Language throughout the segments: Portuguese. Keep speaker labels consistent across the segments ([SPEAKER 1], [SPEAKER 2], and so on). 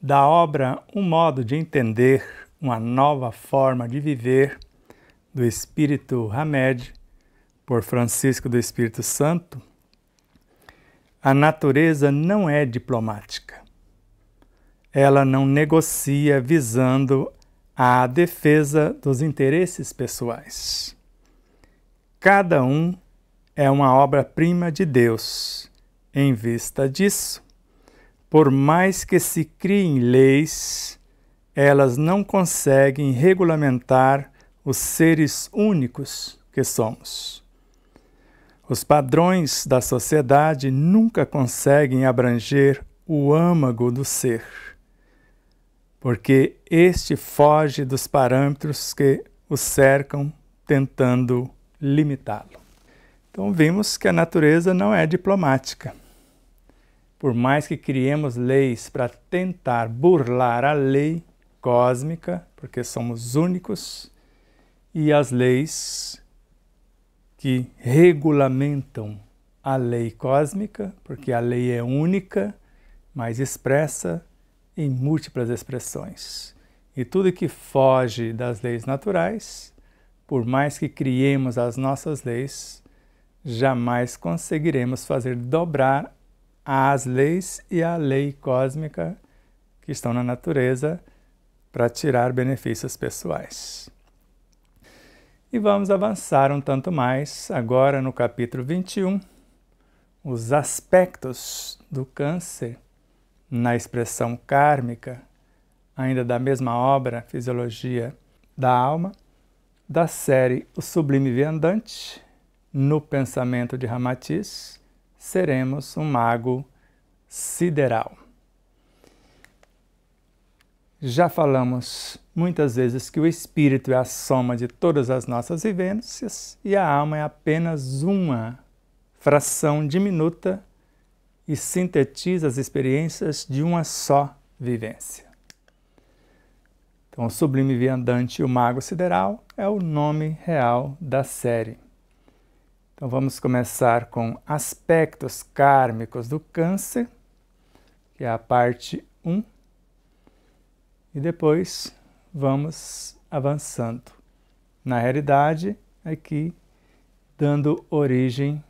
[SPEAKER 1] da obra Um Modo de Entender, uma Nova Forma de Viver, do Espírito Hamed, por Francisco do Espírito Santo, a natureza não é diplomática. Ela não negocia visando a defesa dos interesses pessoais. Cada um é uma obra-prima de Deus. Em vista disso, por mais que se criem leis, elas não conseguem regulamentar os seres únicos que somos. Os padrões da sociedade nunca conseguem abranger o âmago do ser, porque este foge dos parâmetros que o cercam, tentando limitá-lo. Então vimos que a natureza não é diplomática. Por mais que criemos leis para tentar burlar a lei cósmica, porque somos únicos, e as leis que regulamentam a lei cósmica, porque a lei é única, mas expressa em múltiplas expressões. E tudo que foge das leis naturais, por mais que criemos as nossas leis, jamais conseguiremos fazer dobrar as leis e a lei cósmica que estão na natureza para tirar benefícios pessoais. E vamos avançar um tanto mais agora no capítulo 21, os aspectos do câncer na expressão kármica, ainda da mesma obra, Fisiologia da Alma, da série O Sublime Viandante, no pensamento de Ramatiz, seremos um mago sideral. Já falamos muitas vezes que o espírito é a soma de todas as nossas vivências e a alma é apenas uma fração diminuta e sintetiza as experiências de uma só vivência. Então, o Sublime Viandante e o Mago Sideral é o nome real da série. Então, vamos começar com aspectos kármicos do câncer, que é a parte 1, e depois vamos avançando. Na realidade, aqui, dando origem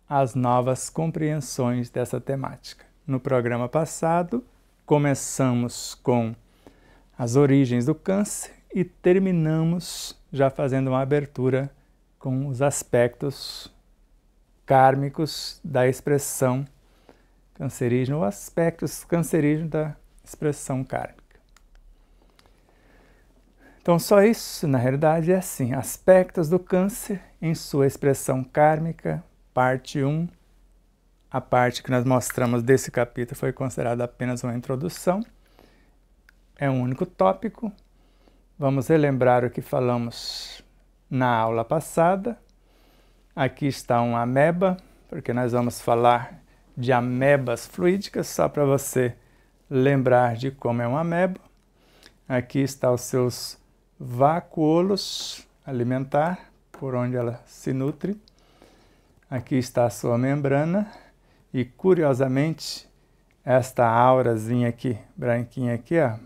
[SPEAKER 1] às novas compreensões dessa temática. No programa passado, começamos com as origens do câncer e terminamos já fazendo uma abertura com os aspectos kármicos da expressão cancerígena, ou aspectos cancerígenos da expressão kármica. Então, só isso, na realidade, é assim, aspectos do câncer em sua expressão kármica, parte 1, a parte que nós mostramos desse capítulo foi considerada apenas uma introdução, é um único tópico. Vamos relembrar o que falamos na aula passada. Aqui está um ameba, porque nós vamos falar de amebas fluídicas, só para você lembrar de como é uma ameba. Aqui está os seus vacuolos alimentar, por onde ela se nutre. Aqui está a sua membrana e, curiosamente, esta aurazinha aqui, branquinha aqui, ó,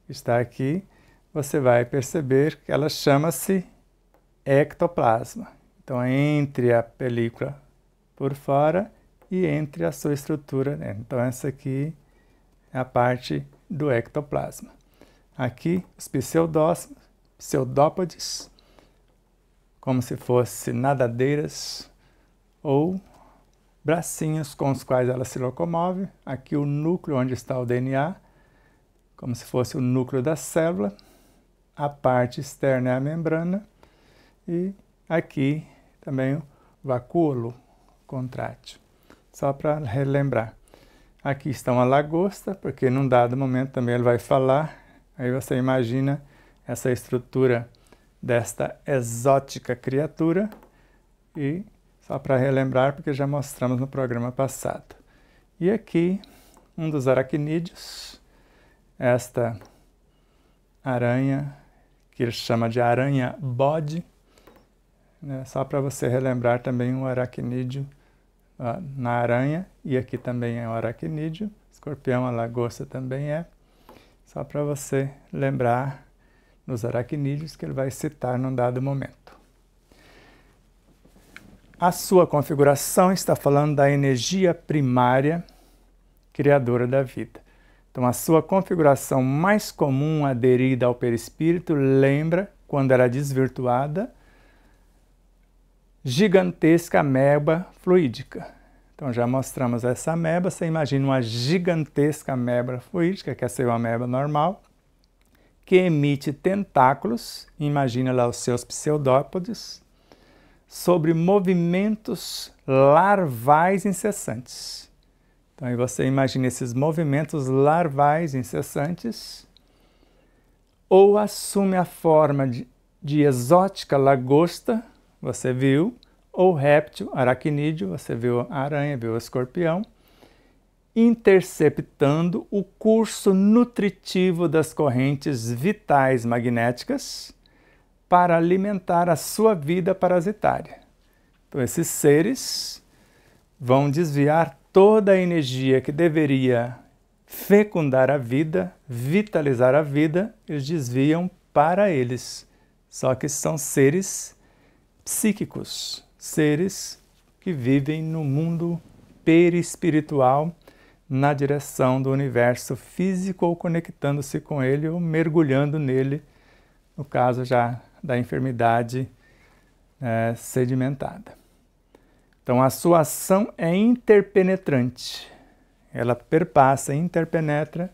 [SPEAKER 1] está aqui, você vai perceber que ela chama-se ectoplasma. Então, entre a película por fora e entre a sua estrutura dentro. Então, essa aqui é a parte do ectoplasma. Aqui, os pseudópodes, como se fossem nadadeiras ou bracinhos com os quais ela se locomove. Aqui o núcleo onde está o DNA, como se fosse o núcleo da célula. A parte externa é a membrana e aqui também o vacúolo contrátil. Só para relembrar. Aqui está uma lagosta, porque num dado momento também ele vai falar. Aí você imagina essa estrutura desta exótica criatura e só para relembrar, porque já mostramos no programa passado. E aqui, um dos aracnídeos, esta aranha, que ele chama de aranha-bode, né? Só para você relembrar também um aracnídeo na aranha, e aqui também é um aracnídeo, Escorpião, a lagosta também é. Só para você lembrar nos aracnídeos que ele vai citar num dado momento. A sua configuração está falando da energia primária criadora da vida. Então, a sua configuração mais comum aderida ao perispírito lembra, quando era desvirtuada, gigantesca ameba fluídica. Então, já mostramos essa ameba. Você imagina uma gigantesca ameba fluídica, que é uma ameba normal, que emite tentáculos, imagina lá os seus pseudópodes, sobre movimentos larvais incessantes. Então, aí você imagina esses movimentos larvais incessantes, ou assume a forma de exótica lagosta, você viu, ou réptil, aracnídeo, você viu a aranha, viu o escorpião, interceptando o curso nutritivo das correntes vitais magnéticas para alimentar a sua vida parasitária. Então, esses seres vão desviar toda a energia que deveria fecundar a vida, vitalizar a vida, eles desviam para eles. Só que são seres psíquicos, seres que vivem no mundo perispiritual, na direção do universo físico, ou conectando-se com ele, ou mergulhando nele, no caso já da enfermidade sedimentada. Então, a sua ação é interpenetrante. Ela perpassa, interpenetra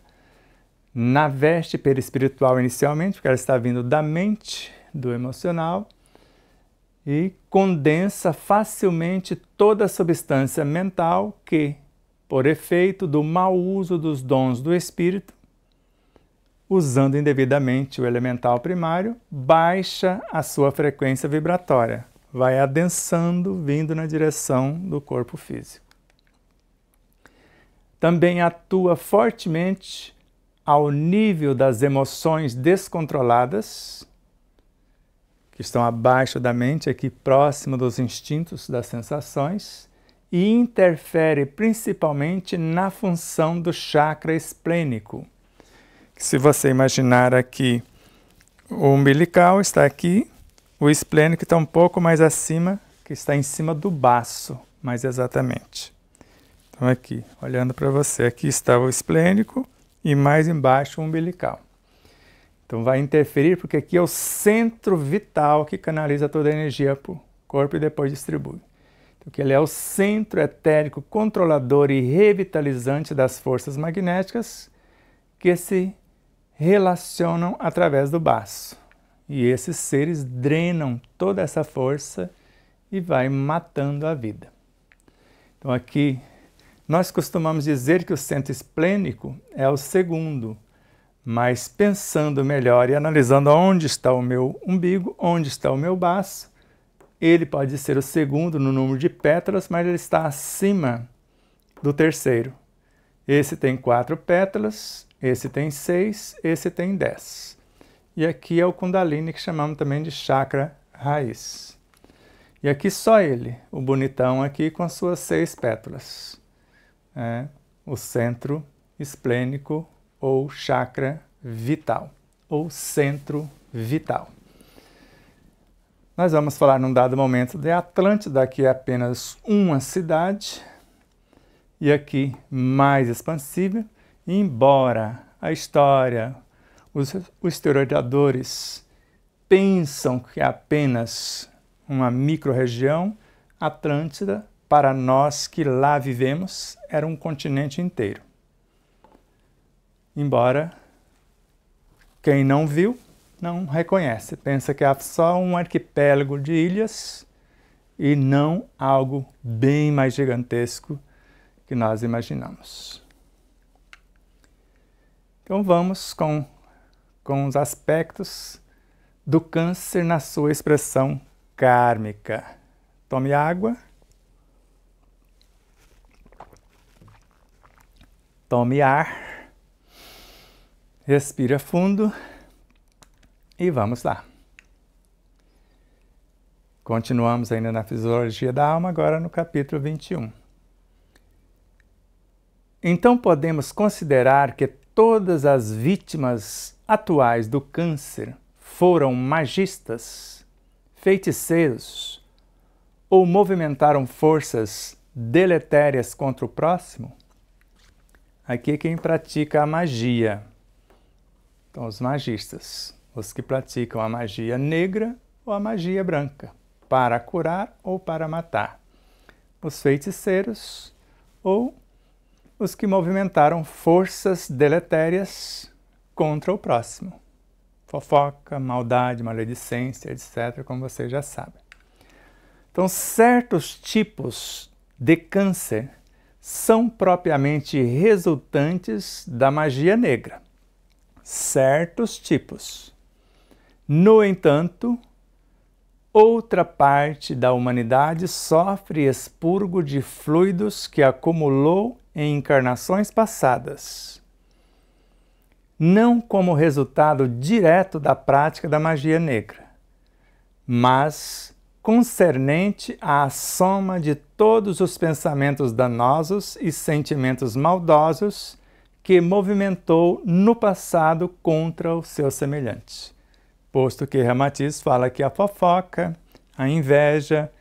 [SPEAKER 1] na veste perispiritual inicialmente, porque ela está vindo da mente, do emocional, e condensa facilmente toda a substância mental que, por efeito do mau uso dos dons do espírito, usando indevidamente o elemental primário, baixa a sua frequência vibratória, vai adensando, vindo na direção do corpo físico. Também atua fortemente ao nível das emoções descontroladas, que estão abaixo da mente, aqui próximo dos instintos, das sensações, e interfere principalmente na função do chakra esplênico. Se você imaginar aqui, o umbilical está aqui, o esplênico está um pouco mais acima, que está em cima do baço, mais exatamente. Então aqui, olhando para você, aqui está o esplênico e mais embaixo o umbilical. Então vai interferir porque aqui é o centro vital que canaliza toda a energia para o corpo e depois distribui. Então, que ele é o centro etérico controlador e revitalizante das forças magnéticas que se relacionam através do baço. E esses seres drenam toda essa força e vai matando a vida. Então aqui nós costumamos dizer que o centro esplênico é o segundo, mas pensando melhor e analisando onde está o meu umbigo, onde está o meu baço, ele pode ser o segundo no número de pétalas, mas ele está acima do terceiro. Esse tem 4 pétalas, esse tem 6, esse tem 10. E aqui é o Kundalini, que chamamos também de chakra raiz. E aqui só ele, o bonitão aqui com as suas 6 pétalas. O centro esplênico ou chakra vital, ou centro vital. Nós vamos falar num dado momento de Atlântida, que é apenas uma cidade, e aqui mais expansiva, embora a história, os historiadores pensam que é apenas uma micro-região, Atlântida, para nós que lá vivemos, era um continente inteiro. Embora quem não viu, não reconhece, pensa que é só um arquipélago de ilhas e não algo bem mais gigantesco que nós imaginamos. Então vamos com os aspectos do câncer na sua expressão kármica. Tome água. Tome ar. Respira fundo. E vamos lá. Continuamos ainda na Fisiologia da Alma, agora no capítulo 21. Então podemos considerar que todas as vítimas atuais do câncer foram magistas, feiticeiros ou movimentaram forças deletérias contra o próximo? Aqui é quem pratica a magia. Então, os magistas, os que praticam a magia negra ou a magia branca, para curar ou para matar. Os feiticeiros ou os que movimentaram forças deletérias contra o próximo. Fofoca, maldade, maledicência, etc., como vocês já sabem. Então, certos tipos de câncer são propriamente resultantes da magia negra. Certos tipos. No entanto, outra parte da humanidade sofre expurgo de fluidos que acumulou em encarnações passadas, não como resultado direto da prática da magia negra, mas concernente à soma de todos os pensamentos danosos e sentimentos maldosos que movimentou no passado contra o seu semelhante. Posto que Ramatiz fala que a fofoca, a inveja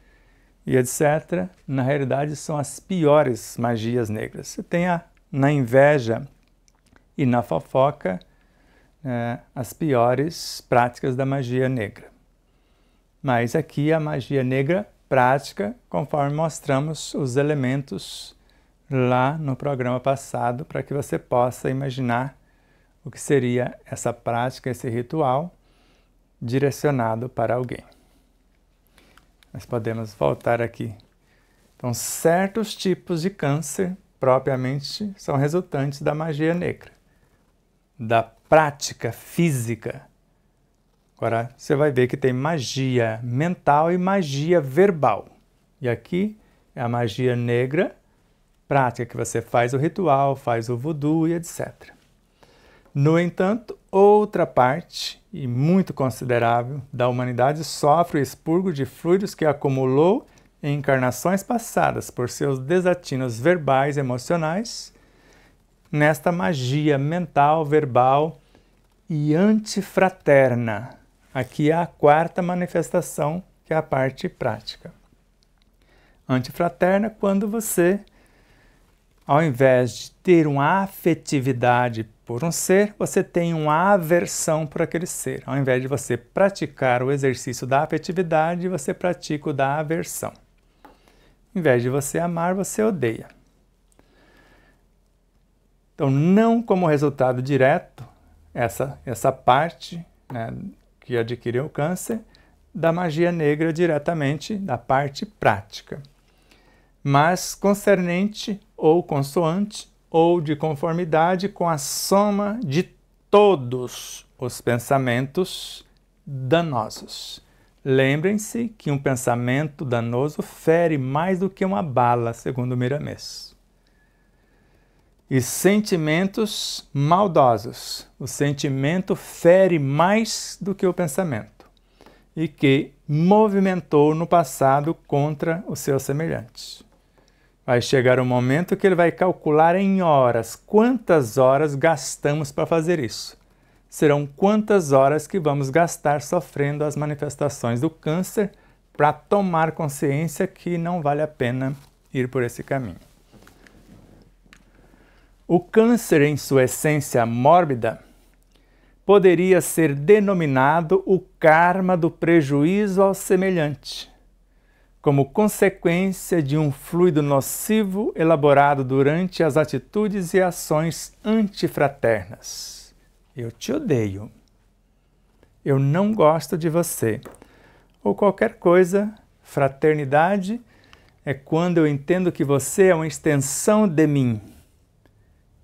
[SPEAKER 1] e etc., na realidade são as piores magias negras. Você tem na inveja e na fofoca as piores práticas da magia negra. Mas aqui a magia negra prática, conforme mostramos os elementos lá no programa passado, para que você possa imaginar o que seria essa prática, esse ritual direcionado para alguém. Nós podemos voltar aqui. Então, certos tipos de câncer, propriamente, são resultantes da magia negra, da prática física. Agora, você vai ver que tem magia mental e magia verbal. E aqui é a magia negra, prática que você faz o ritual, faz o voodoo e etc. No entanto, outra parte, e muito considerável, da humanidade sofre o expurgo de fluidos que acumulou em encarnações passadas por seus desatinos verbais e emocionais, nesta magia mental, verbal e antifraterna. Aqui é a quarta manifestação, que é a parte prática. Antifraterna, quando você, ao invés de ter uma afetividade por um ser, você tem uma aversão por aquele ser. Ao invés de você praticar o exercício da afetividade, você pratica o da aversão. Ao invés de você amar, você odeia. Então, não como resultado direto, essa parte, né, que adquiriu o câncer, da magia negra diretamente, da parte prática, mas concernente ou consoante ou de conformidade com a soma de todos os pensamentos danosos. Lembrem-se que um pensamento danoso fere mais do que uma bala, segundo Miramês. E sentimentos maldosos. O sentimento fere mais do que o pensamento, e que movimentou no passado contra os seus semelhantes. Vai chegar um momento que ele vai calcular em horas quantas horas gastamos para fazer isso. Serão quantas horas que vamos gastar sofrendo as manifestações do câncer para tomar consciência que não vale a pena ir por esse caminho. O câncer, em sua essência mórbida, poderia ser denominado o karma do prejuízo ao semelhante, como consequência de um fluido nocivo elaborado durante as atitudes e ações antifraternas. Eu te odeio. Eu não gosto de você. Ou qualquer coisa. Fraternidade é quando eu entendo que você é uma extensão de mim.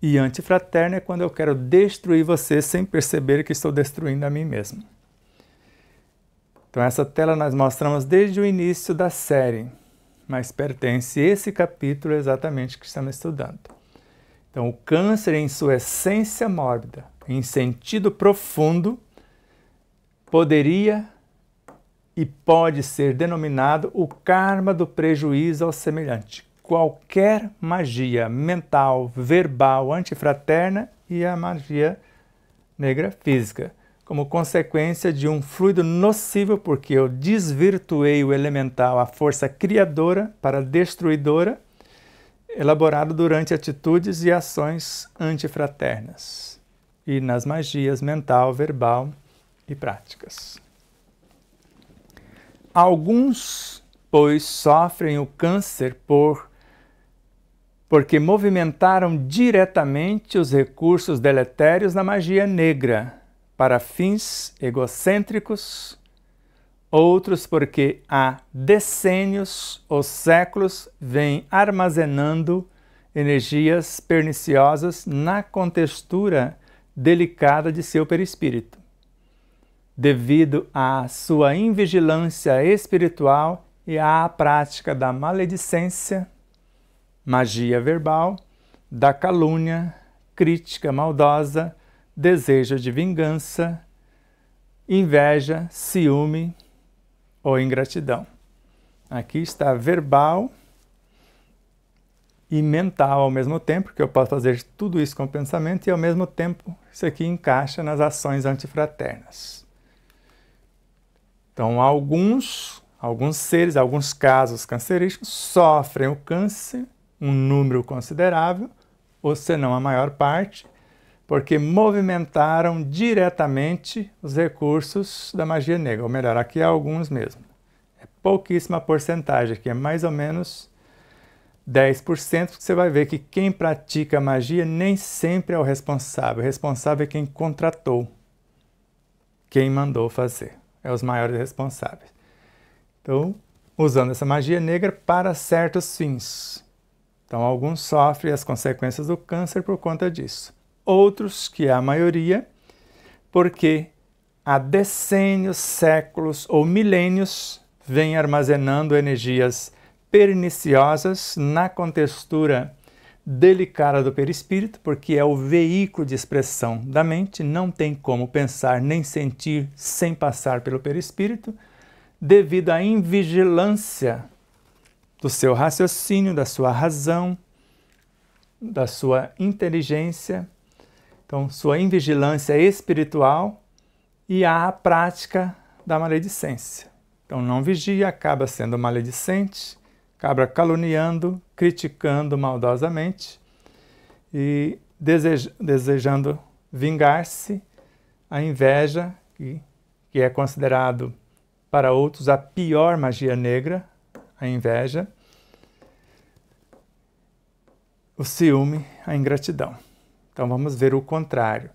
[SPEAKER 1] E antifraterno é quando eu quero destruir você sem perceber que estou destruindo a mim mesmo. Então essa tela nós mostramos desde o início da série, mas pertence a esse capítulo exatamente que estamos estudando. Então o câncer em sua essência mórbida, em sentido profundo, poderia e pode ser denominado o karma do prejuízo ao semelhante. qualquer magia mental, verbal, antifraterna e a magia negra física, como consequência de um fluido nocivo, porque eu desvirtuei o elemental, a força criadora para destruidora, elaborado durante atitudes e ações antifraternas e nas magias mental, verbal e práticas. Alguns, pois, sofrem o câncer porque movimentaram diretamente os recursos deletérios da magia negra para fins egocêntricos, outros porque há decênios ou séculos vêm armazenando energias perniciosas na contextura delicada de seu perispírito, devido à sua invigilância espiritual e à prática da maledicência, magia verbal, da calúnia, crítica maldosa, desejo de vingança, inveja, ciúme ou ingratidão. Aqui está verbal e mental ao mesmo tempo, porque eu posso fazer tudo isso com pensamento e ao mesmo tempo isso aqui encaixa nas ações antifraternas. Então, alguns seres, alguns casos cancerígenos sofrem o câncer, um número considerável, ou senão a maior parte, porque movimentaram diretamente os recursos da magia negra, ou melhor, aqui há alguns mesmo. É pouquíssima porcentagem, aqui é mais ou menos 10%, porque você vai ver que quem pratica magia nem sempre é o responsável é quem contratou, quem mandou fazer, é os maiores responsáveis. Então, usando essa magia negra para certos fins. Então, alguns sofrem as consequências do câncer por conta disso. Outros, que é a maioria, porque há decênios, séculos ou milênios vêm armazenando energias perniciosas na contextura delicada do perispírito, porque é o veículo de expressão da mente, não tem como pensar nem sentir sem passar pelo perispírito, devido à invigilância do seu raciocínio, da sua razão, da sua inteligência, então sua invigilância espiritual e à prática da maledicência. Então não vigia, acaba sendo maledicente, acaba caluniando, criticando maldosamente e desejando vingar-se, a inveja, que é considerado para outros a pior magia negra, a inveja, o ciúme, a ingratidão. Então vamos ver o contrário.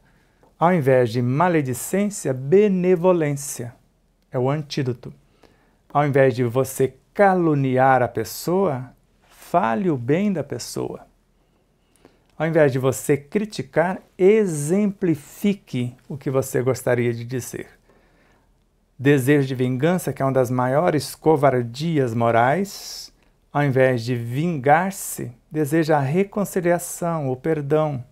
[SPEAKER 1] Ao invés de maledicência, benevolência é o antídoto. Ao invés de você caluniar a pessoa, fale o bem da pessoa. Ao invés de você criticar, exemplifique o que você gostaria de dizer. Desejo de vingança, que é uma das maiores covardias morais, ao invés de vingar-se, deseja a reconciliação, o perdão.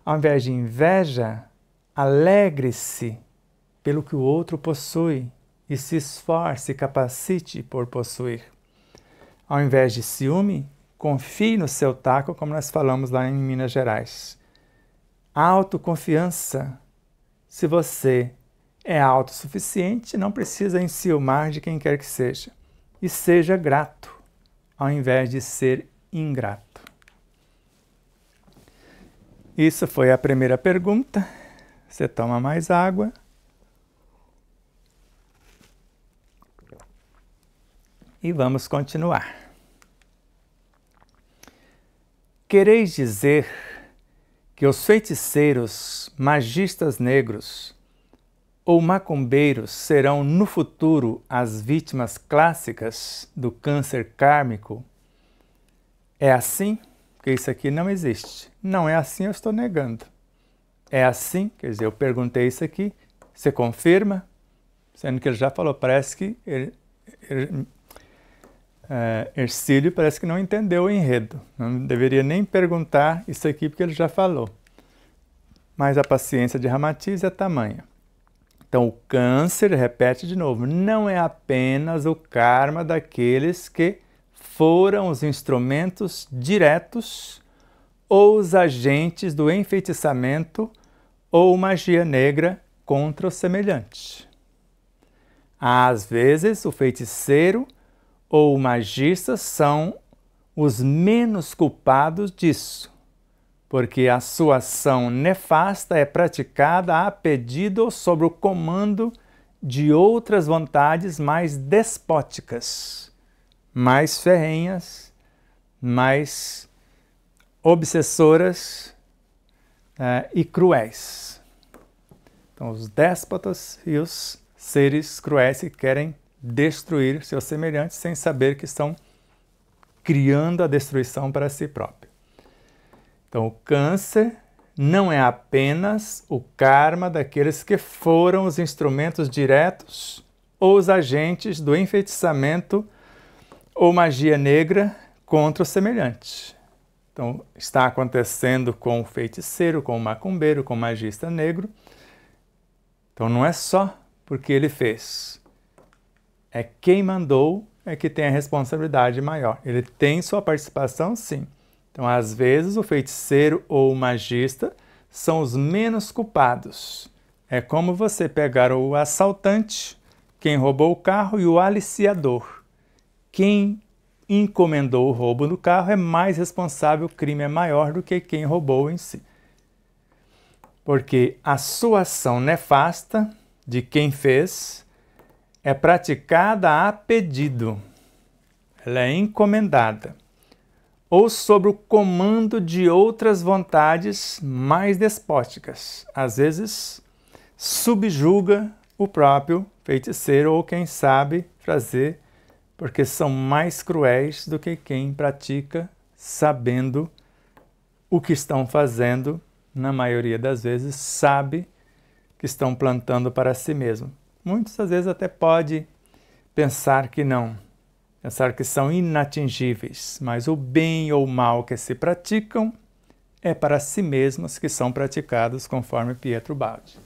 [SPEAKER 1] Ao invés de inveja, alegre-se pelo que o outro possui e se esforce e capacite por possuir. Ao invés de ciúme, confie no seu taco, como nós falamos lá em Minas Gerais. Autoconfiança. Se você é autossuficiente, não precisa enciumar de quem quer que seja. E seja grato, ao invés de ser ingrato. Isso foi a primeira pergunta. Você toma mais água. E vamos continuar. Quereis dizer que os feiticeiros, magistas negros ou macumbeiros serão no futuro as vítimas clássicas do câncer kármico? É assim? Porque isso aqui não existe. Não é assim, eu estou negando. É assim? Quer dizer, eu perguntei isso aqui, você confirma? Sendo que ele já falou, parece que Hercílio parece que não entendeu o enredo. Não deveria nem perguntar isso aqui porque ele já falou. Mas a paciência de Ramatiz é tamanha. Então, o câncer, repete de novo, não é apenas o karma daqueles que foram os instrumentos diretos ou os agentes do enfeitiçamento ou magia negra contra o semelhante. Às vezes, o feiticeiro ou o magista são os menos culpados disso, porque a sua ação nefasta é praticada a pedido ou sob o comando de outras vontades mais despóticas, mais ferrenhas, mais obsessoras e cruéis. Então, os déspotas e os seres cruéis que querem destruir seus semelhantes sem saber que estão criando a destruição para si próprio. Então, o câncer não é apenas o karma daqueles que foram os instrumentos diretos ou os agentes do enfeitiçamento ou magia negra contra o semelhante. Então, está acontecendo com o feiticeiro, com o macumbeiro, com o magista negro. Então, não é só porque ele fez. É quem mandou é que tem a responsabilidade maior. Ele tem sua participação, sim. Então, às vezes, o feiticeiro ou o magista são os menos culpados. É como você pegar o assaltante, quem roubou o carro, e o aliciador. Quem encomendou o roubo do carro é mais responsável, o crime é maior do que quem roubou em si. Porque a sua ação nefasta de quem fez é praticada a pedido. Ela é encomendada ou sob o comando de outras vontades mais despóticas. Às vezes, subjuga o próprio feiticeiro ou quem sabe fazer, porque são mais cruéis do que quem pratica sabendo o que estão fazendo, na maioria das vezes, sabe que estão plantando para si mesmo. Muitas vezes até pode pensar que não, pensar que são inatingíveis, mas o bem ou o mal que se praticam é para si mesmos que são praticados, conforme Pietro Baldi.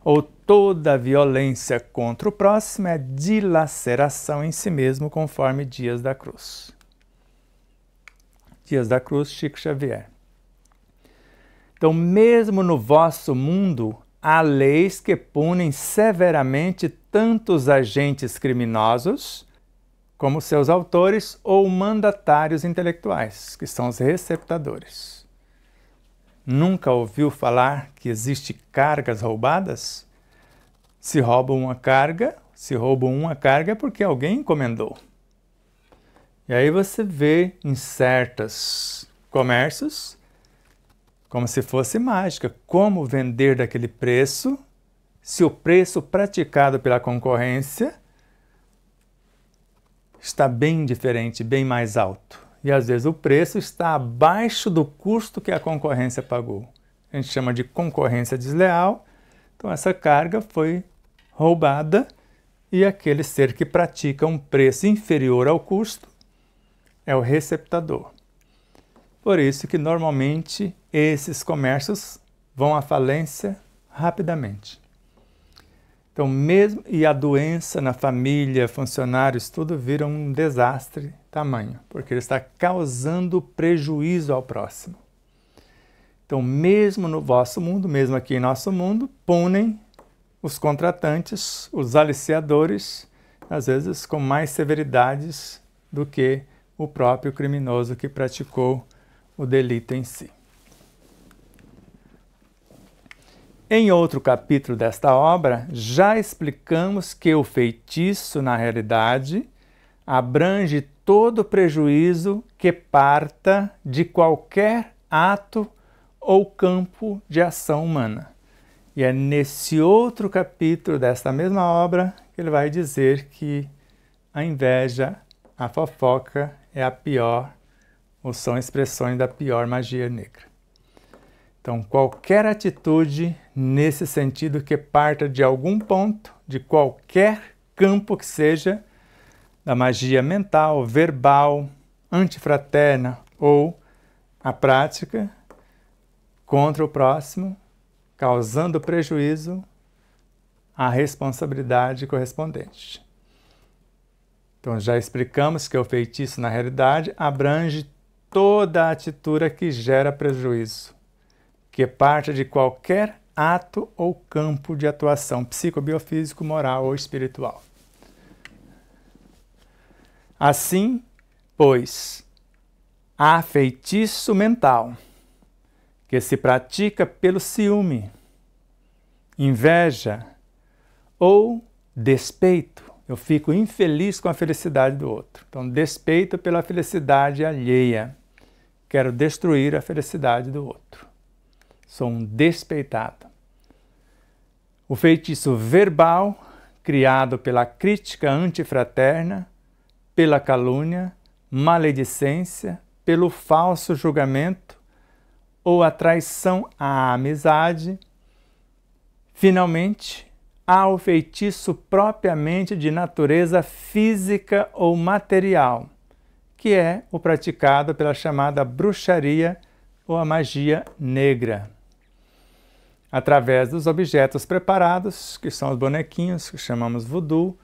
[SPEAKER 1] Ou toda violência contra o próximo é dilaceração em si mesmo, conforme Dias da Cruz. Dias da Cruz, Chico Xavier. Então, mesmo no vosso mundo, há leis que punem severamente tanto os agentes criminosos como seus autores ou mandatários intelectuais, que são os receptadores. Nunca ouviu falar que existe cargas roubadas? Se roubam uma carga é porque alguém encomendou. E aí você vê em certos comércios, como se fosse mágica, como vender daquele preço, se o preço praticado pela concorrência está bem diferente, bem mais alto. E às vezes o preço está abaixo do custo que a concorrência pagou. A gente chama de concorrência desleal. Então essa carga foi roubada e aquele ser que pratica um preço inferior ao custo é o receptador. Por isso que normalmente esses comércios vão à falência rapidamente. Então, mesmo e a doença na família, funcionários, tudo vira um desastre tamanho, porque ele está causando prejuízo ao próximo. Então, mesmo no vosso mundo, mesmo aqui em nosso mundo, punem os contratantes, os aliciadores, às vezes com mais severidades do que o próprio criminoso que praticou o delito em si. Em outro capítulo desta obra, já explicamos que o feitiço, na realidade, abrange todo prejuízo que parta de qualquer ato ou campo de ação humana. E é nesse outro capítulo desta mesma obra que ele vai dizer que a inveja, a fofoca é a pior, ou são expressões da pior magia negra. Então, qualquer atitude nesse sentido que parta de algum ponto, de qualquer campo que seja, da magia mental, verbal, antifraterna ou a prática contra o próximo, causando prejuízo, a responsabilidade correspondente. Então já explicamos que o feitiço, na realidade, abrange toda a atitude que gera prejuízo, que parte de qualquer ato ou campo de atuação psicobiofísico, moral ou espiritual. Assim, pois, há feitiço mental, que se pratica pelo ciúme, inveja ou despeito. Eu fico infeliz com a felicidade do outro. Então, despeito pela felicidade alheia. Quero destruir a felicidade do outro. Sou um despeitado. O feitiço verbal, criado pela crítica antifraterna, pela calúnia, maledicência, pelo falso julgamento ou a traição à amizade. Finalmente, há o feitiço propriamente de natureza física ou material, que é o praticado pela chamada bruxaria ou a magia negra, através dos objetos preparados, que são os bonequinhos, que chamamos voodoo,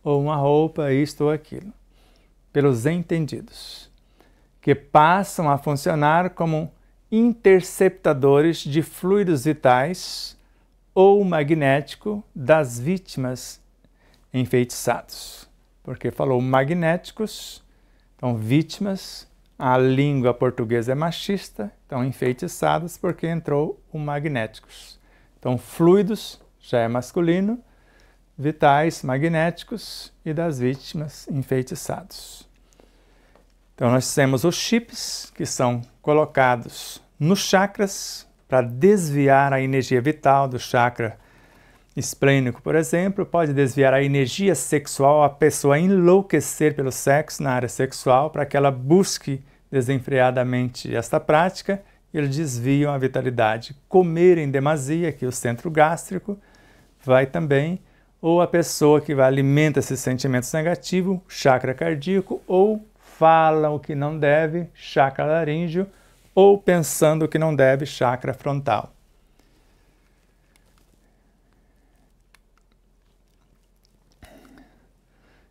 [SPEAKER 1] ou uma roupa, isto ou aquilo, pelos entendidos, que passam a funcionar como interceptadores de fluidos vitais ou magnético das vítimas enfeitiçados. Porque falou magnéticos, então vítimas, a língua portuguesa é machista, então enfeitiçados porque entrou o magnéticos. Então fluidos já é masculino, vitais, magnéticos e das vítimas enfeitiçados. Então nós temos os chips que são colocados nos chakras para desviar a energia vital do chakra esplênico, por exemplo, pode desviar a energia sexual, a pessoa enlouquecer pelo sexo na área sexual para que ela busque desenfreadamente esta prática e eles desviam a vitalidade. Comer em demasia, que é o centro gástrico, vai também, ou a pessoa que alimenta esses sentimentos negativos, chakra cardíaco, ou fala o que não deve, chakra laríngeo, ou pensando o que não deve, chakra frontal.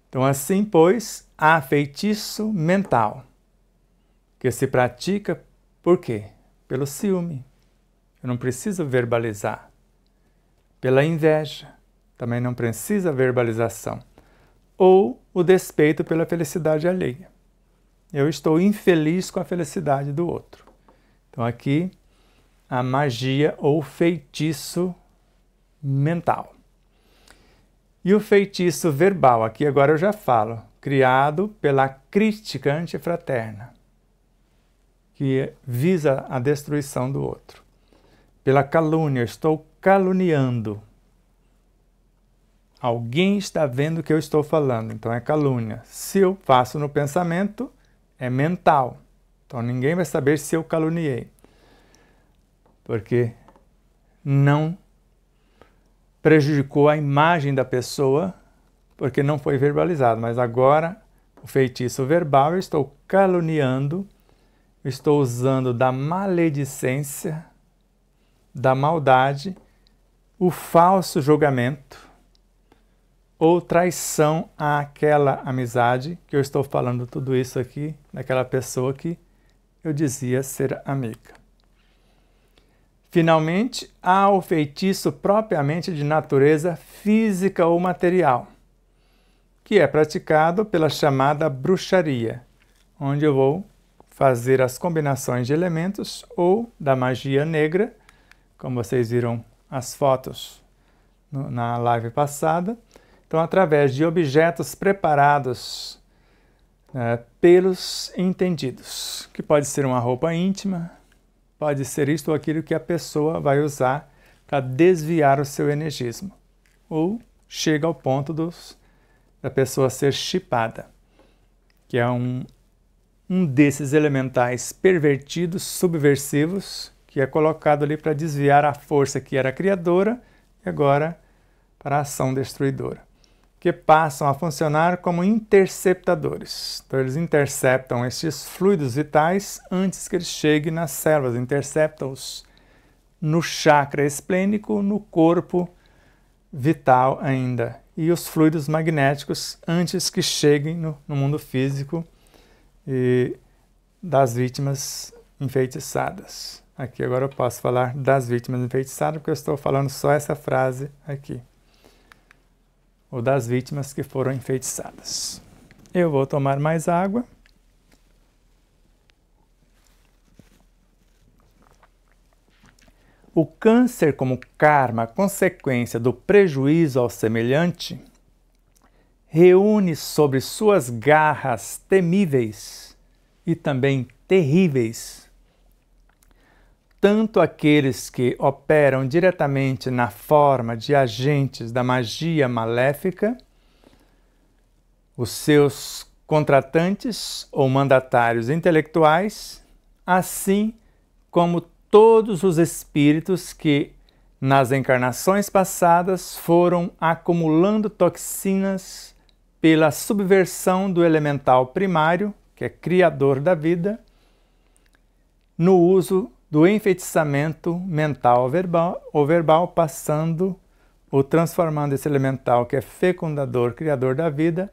[SPEAKER 1] Então, assim, pois, há feitiço mental, que se pratica por quê? Pelo ciúme. Eu não preciso verbalizar. Pela inveja. Também não precisa verbalização. Ou o despeito pela felicidade alheia. Eu estou infeliz com a felicidade do outro. Então aqui a magia ou feitiço mental. E o feitiço verbal, aqui agora eu já falo, criado pela crítica antifraterna, que visa a destruição do outro. Pela calúnia, eu estou caluniando. Alguém está vendo o que eu estou falando, então é calúnia. Se eu faço no pensamento, é mental. Então ninguém vai saber se eu caluniei. Porque não prejudicou a imagem da pessoa, porque não foi verbalizado. Mas agora, o feitiço verbal, eu estou caluniando, estou usando da maledicência, da maldade, o falso julgamento, ou traição àquela amizade, que eu estou falando tudo isso aqui, daquela pessoa que eu dizia ser amiga. Finalmente, há o feitiço propriamente de natureza física ou material, que é praticado pela chamada bruxaria, onde eu vou fazer as combinações de elementos ou da magia negra, como vocês viram as fotos na live passada. Então, através de objetos preparados pelos entendidos, que pode ser uma roupa íntima, pode ser isto ou aquilo que a pessoa vai usar para desviar o seu energismo. Ou chega ao ponto da pessoa ser chipada, que é um desses elementais pervertidos, subversivos, que é colocado ali para desviar a força que era criadora e agora para a ação destruidora, que passam a funcionar como interceptadores. Então, eles interceptam estes fluidos vitais antes que eles cheguem nas células, interceptam-os no chakra esplênico, no corpo vital ainda, e os fluidos magnéticos antes que cheguem no mundo físico e das vítimas enfeitiçadas. Aqui agora eu posso falar das vítimas enfeitiçadas porque eu estou falando só essa frase aqui. Ou das vítimas que foram enfeitiçadas. Eu vou tomar mais água. O câncer como karma, consequência do prejuízo ao semelhante, reúne sobre suas garras temíveis e também terríveis tanto aqueles que operam diretamente na forma de agentes da magia maléfica, os seus contratantes ou mandatários intelectuais, assim como todos os espíritos que, nas encarnações passadas, foram acumulando toxinas pela subversão do elemental primário, que é criador da vida, no uso do enfeitiçamento mental ou verbal, passando ou transformando esse elemental, que é fecundador, criador da vida,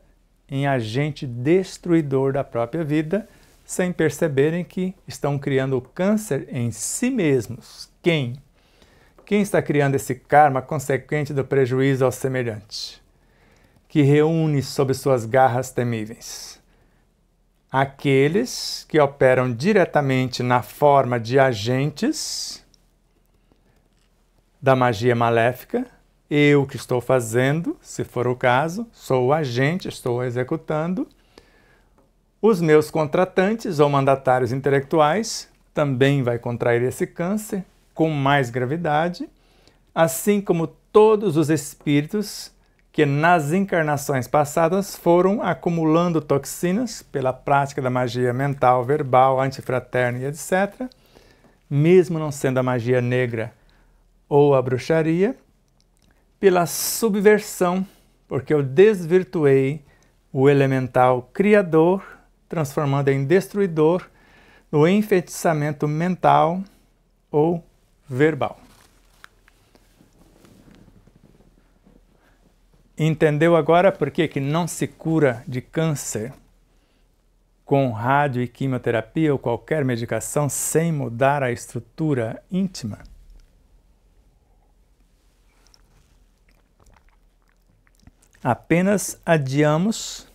[SPEAKER 1] em agente destruidor da própria vida, sem perceberem que estão criando o câncer em si mesmos. Quem? Quem está criando esse karma consequente do prejuízo ao semelhante, que reúne sob suas garras temíveis? Aqueles que operam diretamente na forma de agentes da magia maléfica, eu que estou fazendo, se for o caso, sou o agente, estou executando. Os meus contratantes ou mandatários intelectuais também vai contrair esse câncer com mais gravidade, assim como todos os espíritos que nas encarnações passadas foram acumulando toxinas pela prática da magia mental, verbal, antifraterna e etc., mesmo não sendo a magia negra ou a bruxaria, pela subversão, porque eu desvirtuei o elemental criador, transformando em destruidor no enfeitiçamento mental ou verbal. Entendeu agora por que não se cura de câncer com rádio e quimioterapia ou qualquer medicação sem mudar a estrutura íntima? Apenas adiamos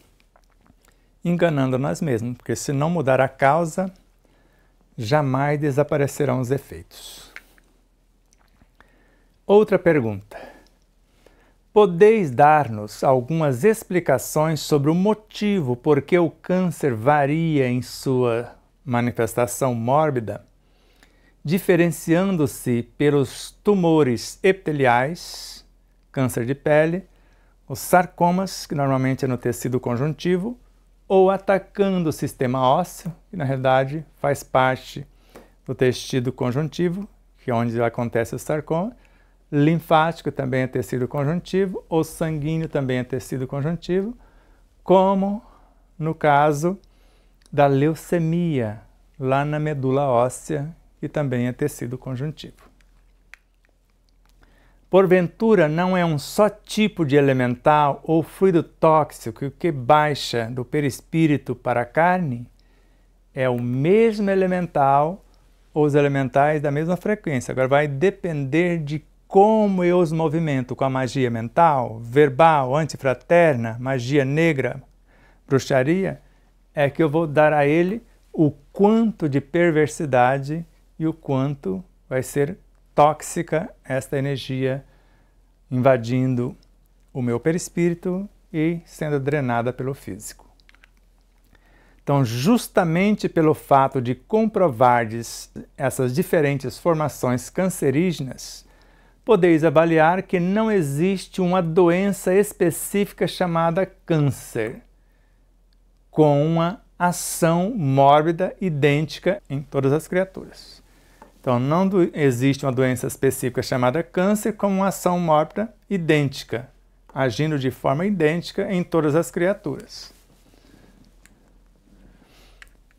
[SPEAKER 1] enganando nós mesmos, porque se não mudar a causa, jamais desaparecerão os efeitos. Outra pergunta. Podeis dar-nos algumas explicações sobre o motivo por que o câncer varia em sua manifestação mórbida, diferenciando-se pelos tumores epiteliais, câncer de pele, os sarcomas, que normalmente é no tecido conjuntivo, ou atacando o sistema ósseo, que na realidade faz parte do tecido conjuntivo, que é onde acontece o sarcoma, linfático também é tecido conjuntivo, ou sanguíneo também é tecido conjuntivo, como no caso da leucemia, lá na medula óssea, que também é tecido conjuntivo. Porventura, não é um só tipo de elemental ou fluido tóxico que baixa do perispírito para a carne? É o mesmo elemental ou os elementais da mesma frequência. Agora vai depender de como eu os movimento com a magia mental, verbal, antifraterna, magia negra, bruxaria, é que eu vou dar a ele o quanto de perversidade e o quanto vai ser tóxica esta energia invadindo o meu perispírito e sendo drenada pelo físico. Então, justamente pelo fato de comprovardes essas diferentes formações cancerígenas, podeis avaliar que não existe uma doença específica chamada câncer, com uma ação mórbida idêntica em todas as criaturas. Então, não existe uma doença específica chamada câncer com uma ação mórbida idêntica, agindo de forma idêntica em todas as criaturas.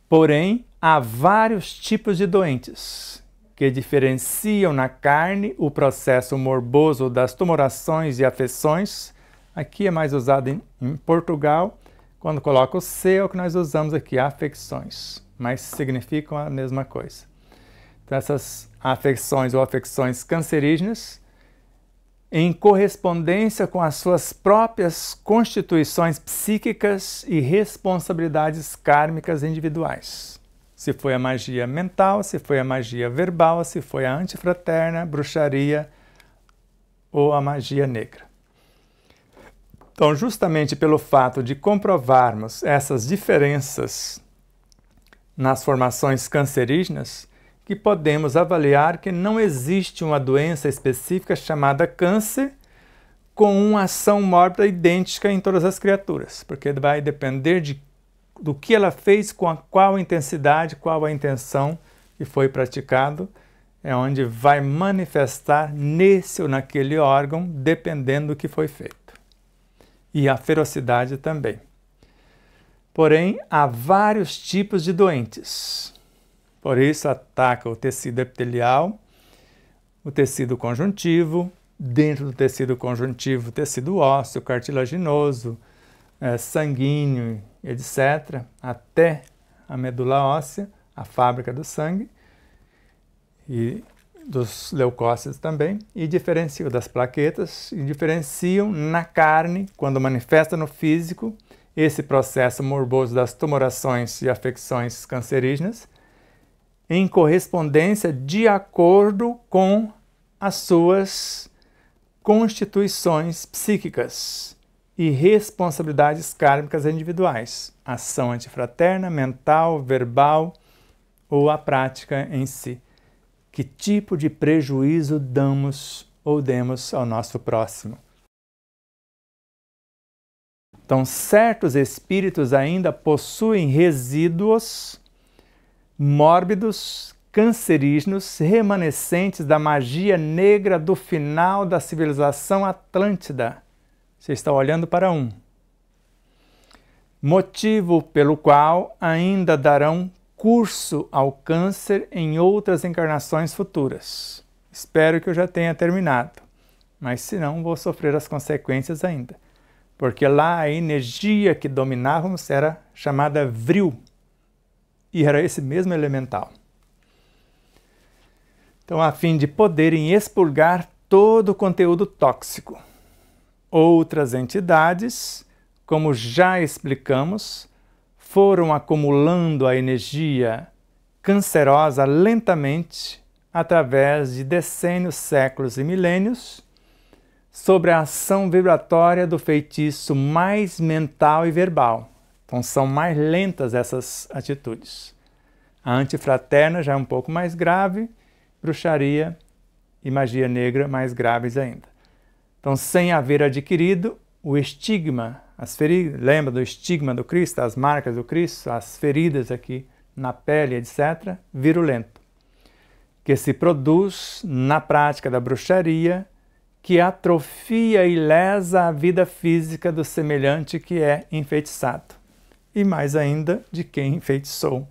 [SPEAKER 1] Porém, há vários tipos de doentes que diferenciam na carne o processo morboso das tumorações e afecções Aqui é mais usado em Portugal. Quando coloca o C, é o que nós usamos aqui, afecções, mas significam a mesma coisa. Então, essas afecções ou afecções cancerígenas, em correspondência com as suas próprias constituições psíquicas e responsabilidades kármicas individuais. Se foi a magia mental, se foi a magia verbal, se foi a antifraterna, bruxaria ou a magia negra. Então, justamente pelo fato de comprovarmos essas diferenças nas formações cancerígenas, que podemos avaliar que não existe uma doença específica chamada câncer com uma ação mórbida idêntica em todas as criaturas, porque vai depender do que ela fez, com qual intensidade, qual a intenção que foi praticado, é onde vai manifestar nesse ou naquele órgão, dependendo do que foi feito. E a ferocidade também. Porém, há vários tipos de doentes. Por isso, ataca o tecido epitelial, o tecido conjuntivo, dentro do tecido conjuntivo, tecido ósseo, cartilaginoso, sanguíneo, etc., até a medula óssea, a fábrica do sangue, e dos leucócitos também, e diferenciam das plaquetas, e diferenciam na carne, quando manifesta no físico, esse processo morboso das tumorações e afecções cancerígenas, em correspondência de acordo com as suas constituições psíquicas e responsabilidades kármicas individuais, ação antifraterna, mental, verbal ou a prática em si. Que tipo de prejuízo damos ou demos ao nosso próximo? Então, certos espíritos ainda possuem resíduos mórbidos, cancerígenos, remanescentes da magia negra do final da civilização Atlântida. Você está olhando para um. Motivo pelo qual ainda darão curso ao câncer em outras encarnações futuras. Espero que eu já tenha terminado, mas se não, vou sofrer as consequências ainda. Porque lá a energia que dominávamos era chamada vril, e era esse mesmo elemental. Então, a fim de poderem expurgar todo o conteúdo tóxico. Outras entidades, como já explicamos, foram acumulando a energia cancerosa lentamente através de decênios, séculos e milênios, sobre a ação vibratória do feitiço mais mental e verbal. Então são mais lentas essas atitudes. A antifraterna já é um pouco mais grave, bruxaria e magia negra mais graves ainda. Então, sem haver adquirido o estigma, as feridas, lembra do estigma do Cristo, as marcas do Cristo, as feridas aqui na pele, etc., virulento, que se produz na prática da bruxaria, que atrofia e lesa a vida física do semelhante que é enfeitiçado. E mais ainda, de quem enfeitiçou.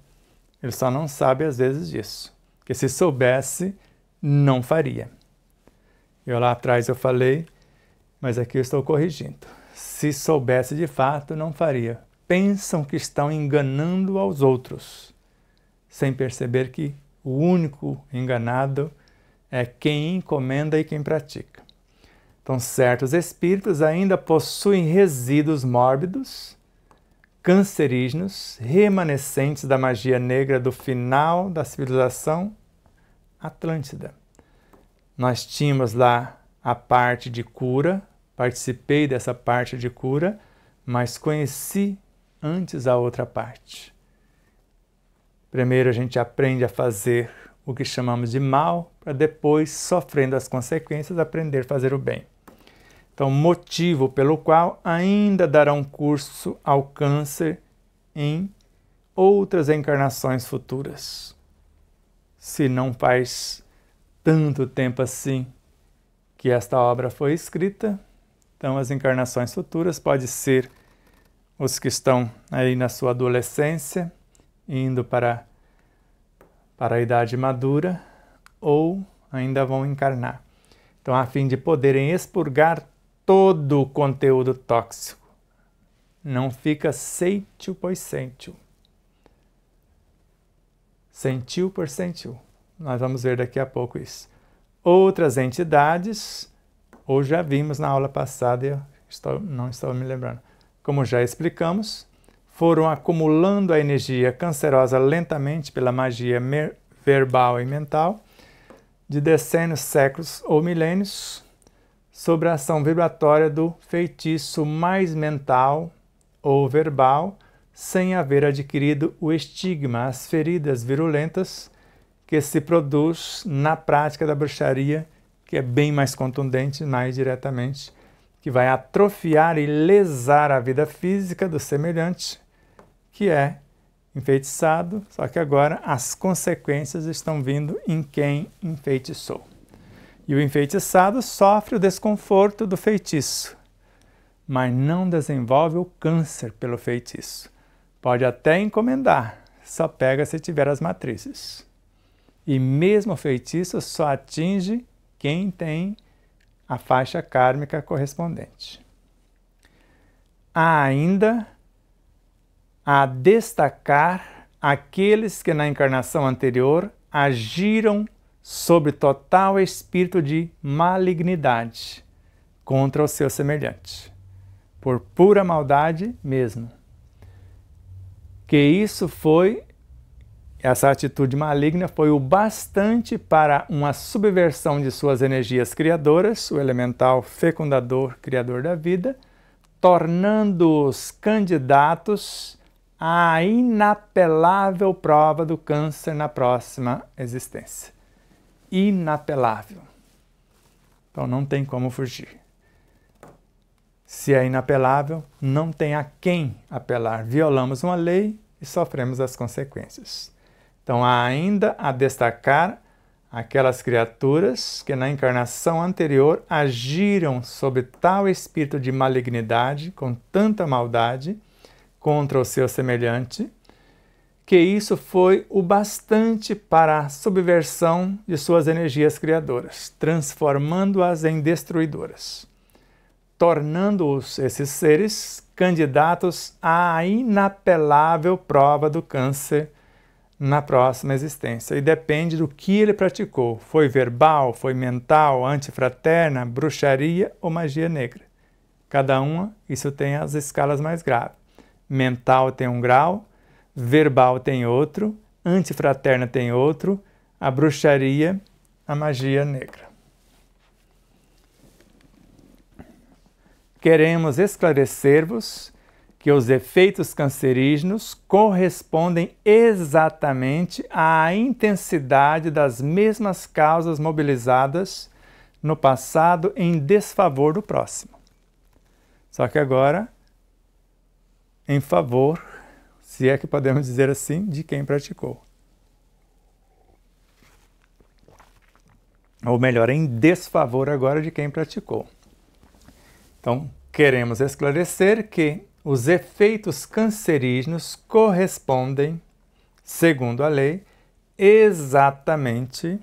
[SPEAKER 1] Ele só não sabe às vezes disso, porque se soubesse, não faria. Eu lá atrás eu falei, mas aqui eu estou corrigindo. Se soubesse de fato, não faria. Pensam que estão enganando aos outros, sem perceber que o único enganado é quem encomenda e quem pratica. Então, certos espíritos ainda possuem resíduos mórbidos, cancerígenos, remanescentes da magia negra do final da civilização Atlântida. Nós tínhamos lá a parte de cura, participei dessa parte de cura, mas conheci antes a outra parte. Primeiro a gente aprende a fazer o que chamamos de mal, para depois, sofrendo as consequências, aprender a fazer o bem. Então, motivo pelo qual ainda darão curso ao câncer em outras encarnações futuras. Se não faz tanto tempo assim que esta obra foi escrita, então as encarnações futuras podem ser os que estão aí na sua adolescência, indo para a idade madura, ou ainda vão encarnar. Então, a fim de poderem expurgar todo o conteúdo tóxico. Não fica centil por centil. Centil por centil. Nós vamos ver daqui a pouco isso. Outras entidades, ou já vimos na aula passada, não estou me lembrando. Como já explicamos, foram acumulando a energia cancerosa lentamente pela magia verbal e mental, de decênios, séculos ou milênios, sobre a ação vibratória do feitiço mais mental ou verbal, sem haver adquirido o estigma, as feridas virulentas que se produz na prática da bruxaria, que é bem mais contundente, mais diretamente, que vai atrofiar e lesar a vida física do semelhante, que é enfeitiçado, só que agora as consequências estão vindo em quem enfeitiçou. E o enfeitiçado sofre o desconforto do feitiço, mas não desenvolve o câncer pelo feitiço. Pode até encomendar, só pega se tiver as matrizes. E mesmo o feitiço só atinge quem tem a faixa kármica correspondente. Há ainda a destacar aqueles que na encarnação anterior agiram sob total espírito de malignidade contra o seu semelhante, por pura maldade mesmo. Que essa atitude maligna foi o bastante para uma subversão de suas energias criadoras, o elemental fecundador, criador da vida, tornando-os candidatos à inapelável prova do câncer na próxima existência. Inapelável. Então não tem como fugir. Se é inapelável, não tem a quem apelar. Violamos uma lei e sofremos as consequências. Então há ainda a destacar aquelas criaturas que na encarnação anterior agiram sob tal espírito de malignidade, com tanta maldade, contra o seu semelhante, que isso foi o bastante para a subversão de suas energias criadoras, transformando-as em destruidoras, tornando-os, esses seres, candidatos à inapelável prova do câncer na próxima existência. E depende do que ele praticou. Foi verbal, foi mental, antifraterna, bruxaria ou magia negra. Cada uma, isso tem as escalas mais graves. Mental tem um grau, verbal tem outro, antifraterna tem outro, a bruxaria, a magia negra. Queremos esclarecer-vos que os efeitos cancerígenos correspondem exatamente à intensidade das mesmas causas mobilizadas no passado em desfavor do próximo. Só que agora, em favor, se é que podemos dizer assim, de quem praticou. Ou melhor, em desfavor agora de quem praticou. Então, queremos esclarecer que os efeitos cancerígenos correspondem, segundo a lei, exatamente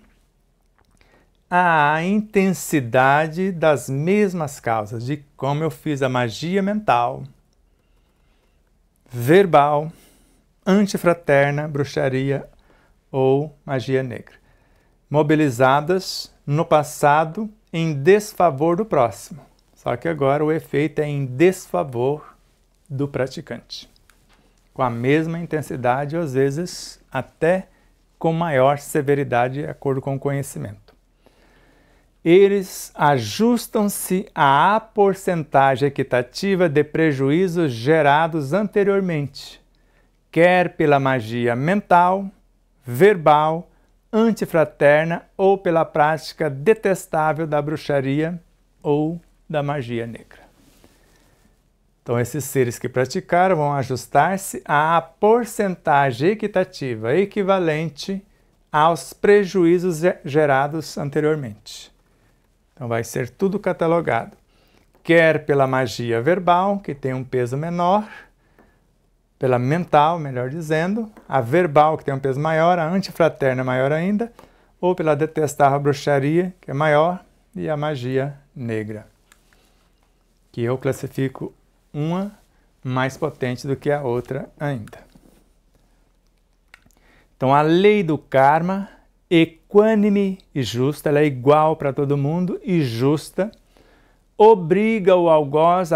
[SPEAKER 1] à intensidade das mesmas causas, de como eu fiz a magia mental, verbal, antifraterna, bruxaria ou magia negra, mobilizadas no passado em desfavor do próximo. Só que agora o efeito é em desfavor do praticante, com a mesma intensidade ou às vezes até com maior severidade de acordo com o conhecimento. Eles ajustam-se à porcentagem equitativa de prejuízos gerados anteriormente, quer pela magia mental, verbal, antifraterna ou pela prática detestável da bruxaria ou da magia negra. Então, esses seres que praticaram vão ajustar-se à porcentagem equitativa equivalente aos prejuízos gerados anteriormente. Então, vai ser tudo catalogado, quer pela magia verbal, que tem um peso menor, pela mental, melhor dizendo, a verbal, que tem um peso maior, a antifraterna maior ainda, ou pela detestável bruxaria, que é maior, e a magia negra. que eu classifico uma mais potente do que a outra ainda. Então, a lei do karma, equânime e justa, ela é igual para todo mundo e justa, obriga o algoz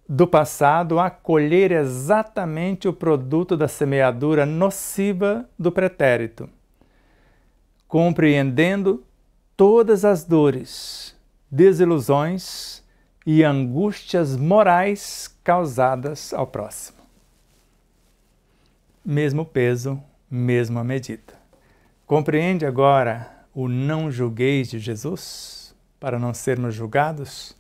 [SPEAKER 1] do passado a colher exatamente o produto da semeadura nociva do pretérito, compreendendo todas as dores, desilusões e angústias morais causadas ao próximo. Mesmo peso, mesma medida. Compreende agora o não julgueis de Jesus, para não sermos julgados?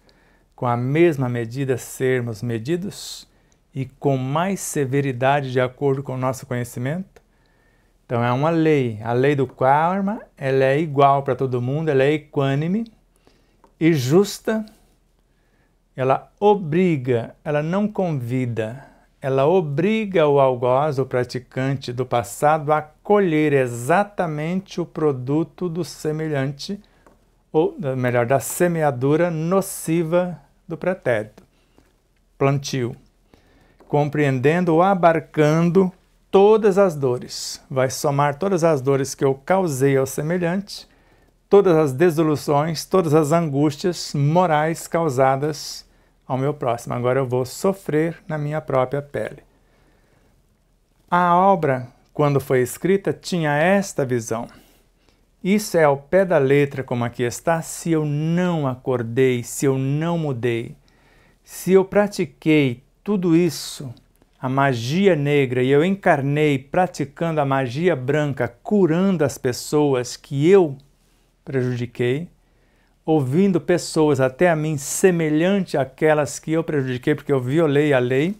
[SPEAKER 1] Com a mesma medida sermos medidos e com mais severidade de acordo com o nosso conhecimento? Então é uma lei, a lei do karma, ela é igual para todo mundo, ela é equânime e justa, ela obriga, ela não convida, ela obriga o algoz, o praticante do passado, a colher exatamente o produto do semelhante, ou melhor, da semeadura nociva do pretérito, plantio, compreendendo ou abarcando todas as dores. Vai somar todas as dores que eu causei ao semelhante, todas as desilusões, todas as angústias morais causadas ao meu próximo. Agora eu vou sofrer na minha própria pele. A obra, quando foi escrita, tinha esta visão. Isso é ao pé da letra, como aqui está, se eu não acordei, se eu não mudei. Se eu pratiquei tudo isso, a magia negra, e eu encarnei praticando a magia branca, curando as pessoas que eu prejudiquei, ouvindo pessoas até a mim semelhante àquelas que eu prejudiquei porque eu violei a lei,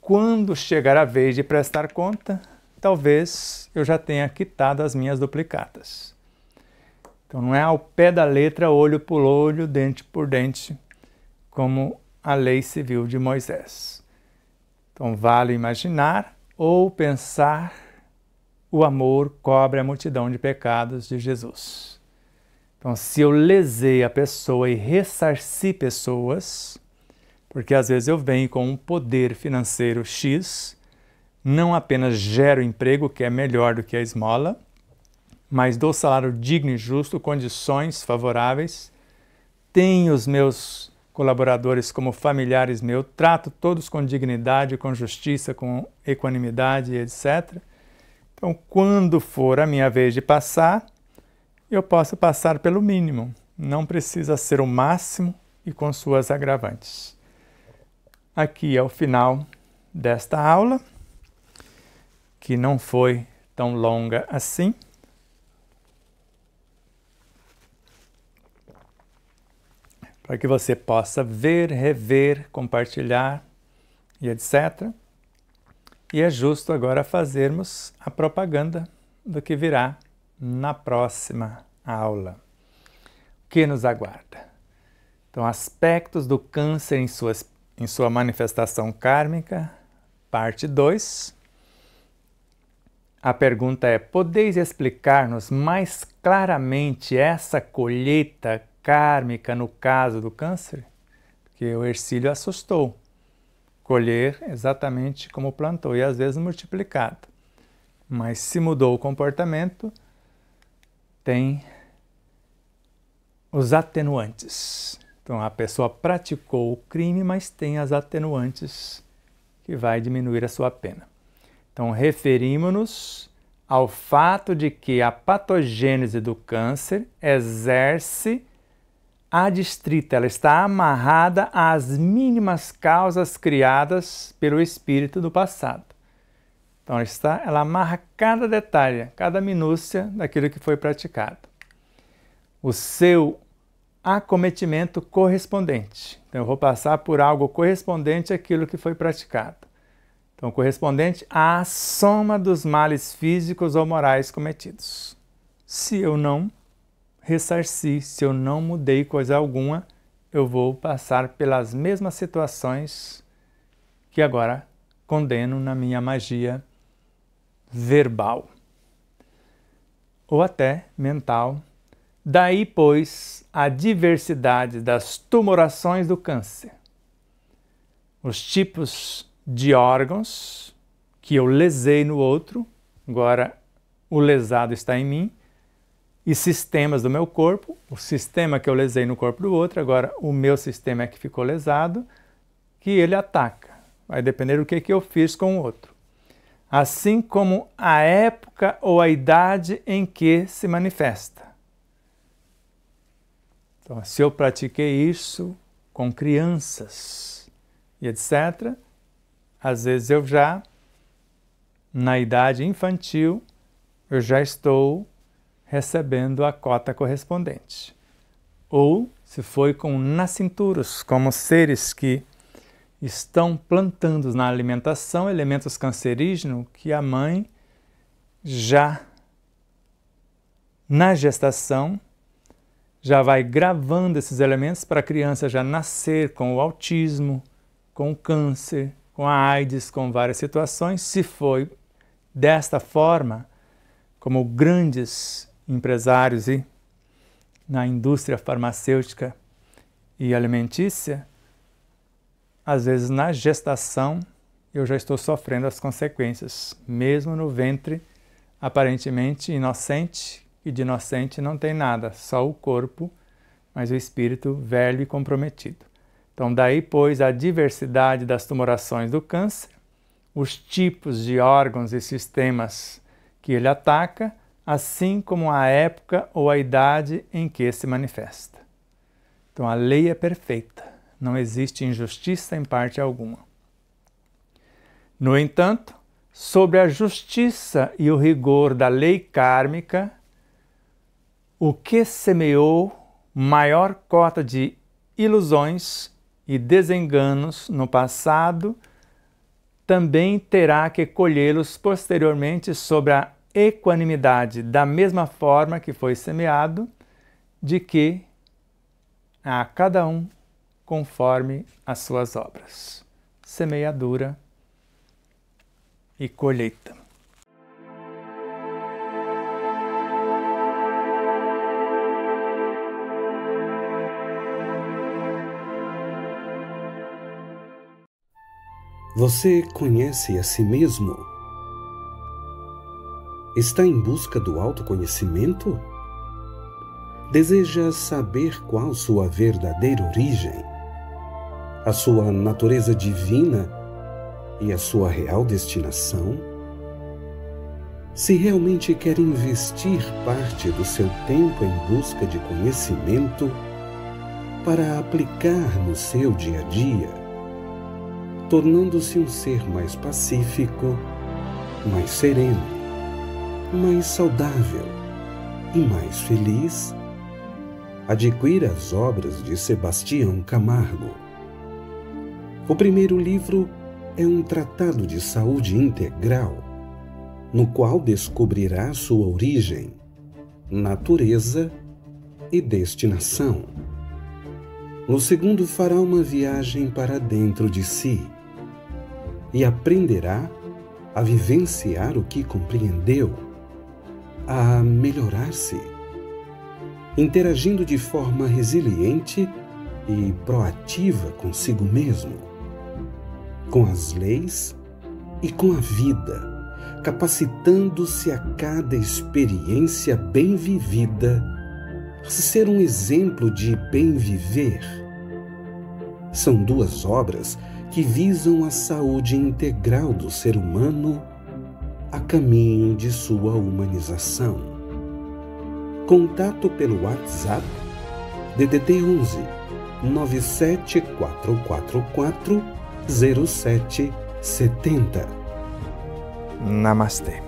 [SPEAKER 1] quando chegar a vez de prestar conta, talvez eu já tenha quitado as minhas duplicatas. Então não é ao pé da letra, olho por olho, dente por dente, como a lei civil de Moisés. Então vale imaginar ou pensar: o amor cobre a multidão de pecados de Jesus. Então se eu lesei a pessoa e ressarci pessoas, porque às vezes eu venho com um poder financeiro X, não apenas gero emprego, que é melhor do que a esmola, mas dou salário digno e justo, condições favoráveis, tenho os meus colaboradores como familiares meus, trato todos com dignidade, com justiça, com equanimidade, etc. Então, quando for a minha vez de passar, eu posso passar pelo mínimo, não precisa ser o máximo e com suas agravantes. Aqui é o final desta aula, que não foi tão longa assim. Para que você possa ver, rever, compartilhar e etc. E é justo agora fazermos a propaganda do que virá na próxima aula. O que nos aguarda? Então, aspectos do câncer em sua manifestação kármica, parte 2. A pergunta é: podeis explicar-nos mais claramente essa colheita kármica no caso do câncer? Porque o Hercílio assustou. Colher exatamente como plantou e às vezes multiplicado. Mas se mudou o comportamento, tem os atenuantes. Então a pessoa praticou o crime, mas tem as atenuantes que vai diminuir a sua pena. Então referimos-nos ao fato de que a patogênese do câncer exerce adstrita, ela está amarrada às mínimas causas criadas pelo espírito do passado. Então ela amarra cada detalhe, cada minúcia daquilo que foi praticado. O seu acometimento correspondente. Então eu vou passar por algo correspondente àquilo que foi praticado. Então correspondente à soma dos males físicos ou morais cometidos. Se eu não ressarci, se eu não mudei coisa alguma, eu vou passar pelas mesmas situações que agora condeno na minha magia verbal ou até mental, Daí, pois, a diversidade das tumorações do câncer, os tipos de órgãos que eu lesei no outro, agora o lesado está em mim, e sistemas do meu corpo, o sistema que eu lesei no corpo do outro, agora o meu sistema é que ficou lesado, que ele ataca. Vai depender do que eu fiz com o outro. Assim como a época ou a idade em que se manifesta. Então, se eu pratiquei isso com crianças e etc., às vezes eu já, na idade infantil, eu já estou recebendo a cota correspondente. Ou, se foi com nascituros, como seres que estão plantando na alimentação elementos cancerígenos que a mãe já, na gestação, já vai gravando esses elementos para a criança já nascer com o autismo, com o câncer, com a AIDS, com várias situações. Se foi desta forma, como grandes empresários e na indústria farmacêutica e alimentícia, às vezes na gestação eu já estou sofrendo as consequências, mesmo no ventre aparentemente inocente, e de inocente não tem nada, só o corpo, mas o espírito velho e comprometido. Então daí, pois, a diversidade das tumorações do câncer, os tipos de órgãos e sistemas que ele ataca, assim como a época ou a idade em que se manifesta. Então a lei é perfeita, não existe injustiça em parte alguma. No entanto, sobre a justiça e o rigor da lei kármica, o que semeou maior cota de ilusões e desenganos no passado, também terá que colhê-los posteriormente sobre a equanimidade, da mesma forma que foi semeado, de que a cada um conforme as suas obras. Semeadura e colheita.
[SPEAKER 2] Você conhece a si mesmo? Está em busca do autoconhecimento? Deseja saber qual sua verdadeira origem, a sua natureza divina e a sua real destinação? Se realmente quer investir parte do seu tempo em busca de conhecimento para aplicar no seu dia a dia, tornando-se um ser mais pacífico, mais sereno, mais saudável e mais feliz, adquira as obras de Sebastião Camargo. O primeiro livro é um tratado de saúde integral, no qual descobrirá sua origem, natureza e destinação. No segundo, fará uma viagem para dentro de si e aprenderá a vivenciar o que compreendeu, a melhorar-se, interagindo de forma resiliente e proativa consigo mesmo, com as leis e com a vida, capacitando-se a cada experiência bem vivida a ser um exemplo de bem viver. São duas obras que visam a saúde integral do ser humano a caminho de sua humanização. Contato pelo WhatsApp DDD 11 97444 0770.
[SPEAKER 1] Namastê.